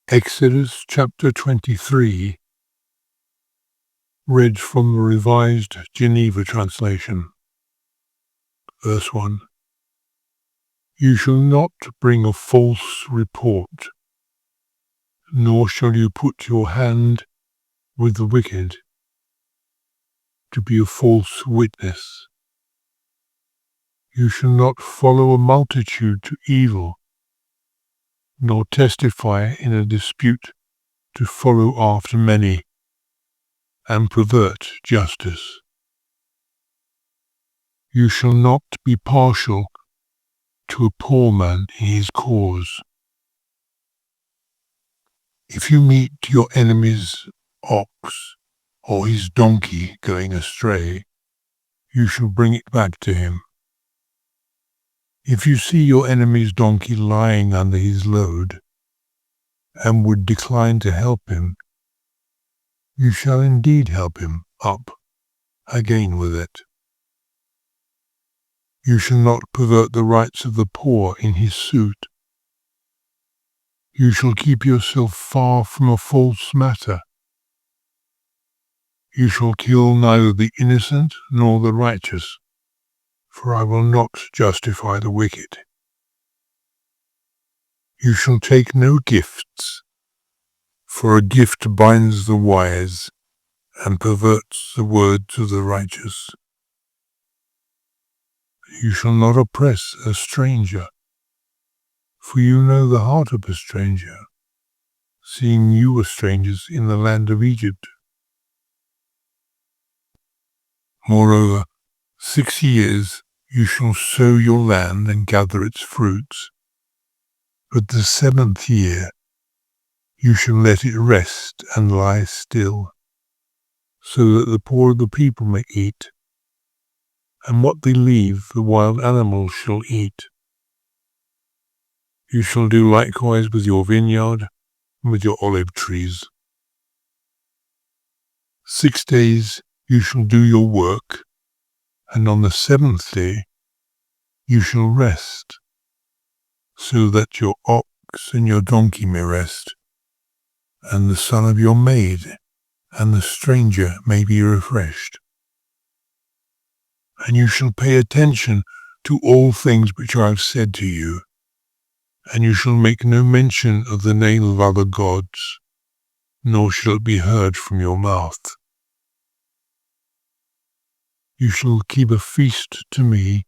Exodus chapter 23, read from the Revised Geneva Translation. Verse 1. You shall not bring a false report, nor shall you put your hand with the wicked to be a false witness. You shall not follow a multitude to evil, nor testify in a dispute to follow after many and pervert justice. You shall not be partial to a poor man in his cause. If you meet your enemy's ox or his donkey going astray, you shall bring it back to him. If you see your enemy's donkey lying under his load, and would decline to help him, you shall indeed help him up again with it. You shall not pervert the rights of the poor in his suit. You shall keep yourself far from a false matter. You shall kill neither the innocent nor the righteous, for I will not justify the wicked. You shall take no gifts, for a gift binds the wise and perverts the words of the righteous. You shall not oppress a stranger, for you know the heart of a stranger, seeing you were strangers in the land of Egypt. Moreover, 6 years you shall sow your land and gather its fruits, but the 7th year you shall let it rest and lie still, so that the poor of the people may eat, and what they leave the wild animals shall eat. You shall do likewise with your vineyard and with your olive trees. 6 days you shall do your work, and on the 7th day you shall rest, so that your ox and your donkey may rest, and the son of your maid and the stranger may be refreshed. And you shall pay attention to all things which I have said to you, and you shall make no mention of the name of other gods, nor shall it be heard from your mouth. You shall keep a feast to me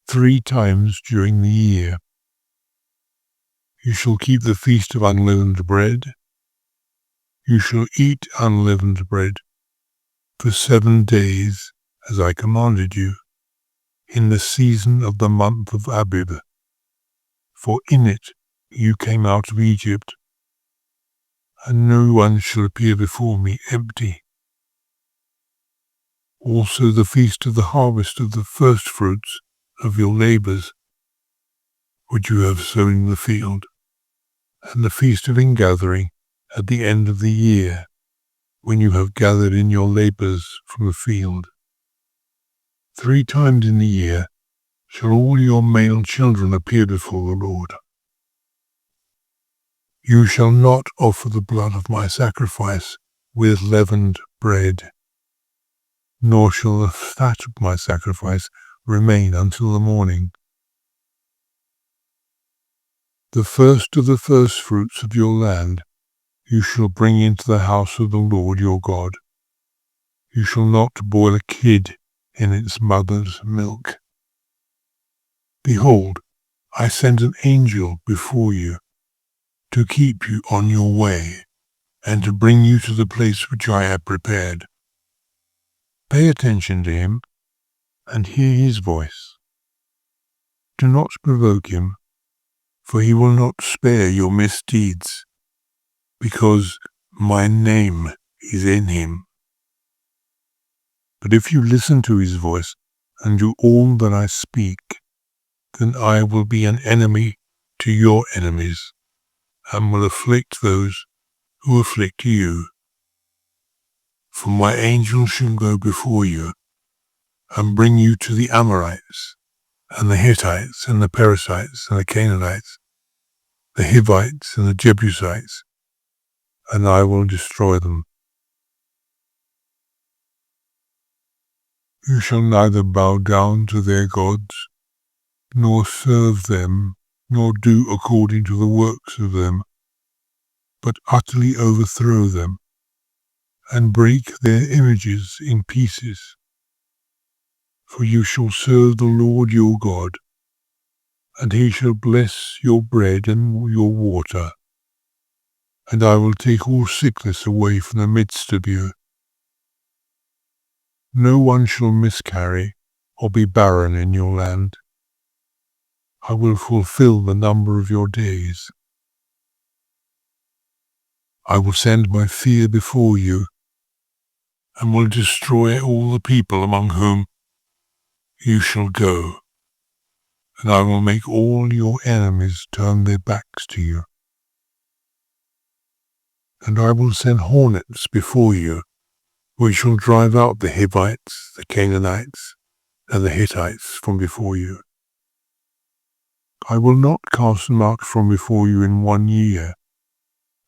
3 times during the year. You shall keep the feast of unleavened bread. You shall eat unleavened bread for 7 days, as I commanded you, in the season of the month of Abib, for in it you came out of Egypt, and no one shall appear before me empty. Also the feast of the harvest of the firstfruits of your labours, which you have sown in the field, and the feast of ingathering at the end of the year, when you have gathered in your labours from the field. 3 times in the year shall all your male children appear before the Lord. You shall not offer the blood of my sacrifice with leavened bread, nor shall the fat of my sacrifice remain until the morning. The first of the firstfruits of your land you shall bring into the house of the Lord your God. You shall not boil a kid in its mother's milk. Behold, I send an angel before you to keep you on your way and to bring you to the place which I have prepared. Pay attention to him and hear his voice. Do not provoke him, for he will not spare your misdeeds, because my name is in him. But if you listen to his voice and do all that I speak, then I will be an enemy to your enemies, and will afflict those who afflict you. For my angel shall go before you, and bring you to the Amorites, and the Hittites, and the Perizzites, and the Canaanites, the Hivites, and the Jebusites, and I will destroy them. You shall neither bow down to their gods, nor serve them, nor do according to the works of them, but utterly overthrow them, and break their images in pieces. For you shall serve the Lord your God, and he shall bless your bread and your water, and I will take all sickness away from the midst of you. No one shall miscarry or be barren in your land. I will fulfill the number of your days. I will send my fear before you, and will destroy all the people among whom you shall go, and I will make all your enemies turn their backs to you. And I will send hornets before you, which shall drive out the Hivites, the Canaanites, and the Hittites from before you. I will not cast them out from before you in 1 year,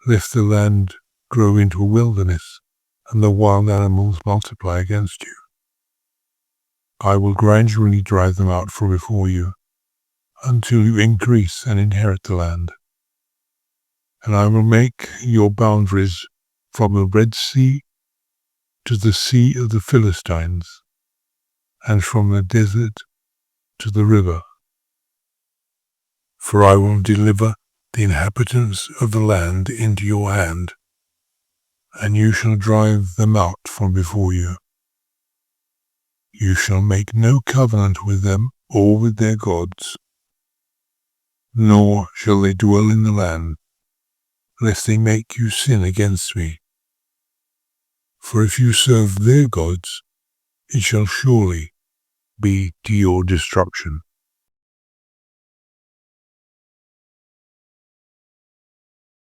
lest the land grow into a wilderness, and the wild animals multiply against you. I will gradually drive them out from before you, until you increase and inherit the land. And I will make your boundaries from the Red Sea to the Sea of the Philistines, and from the desert to the river. For I will deliver the inhabitants of the land into your hand, and you shall drive them out from before you. You shall make no covenant with them or with their gods, nor shall they dwell in the land, lest they make you sin against me. For if you serve their gods, it shall surely be to your destruction.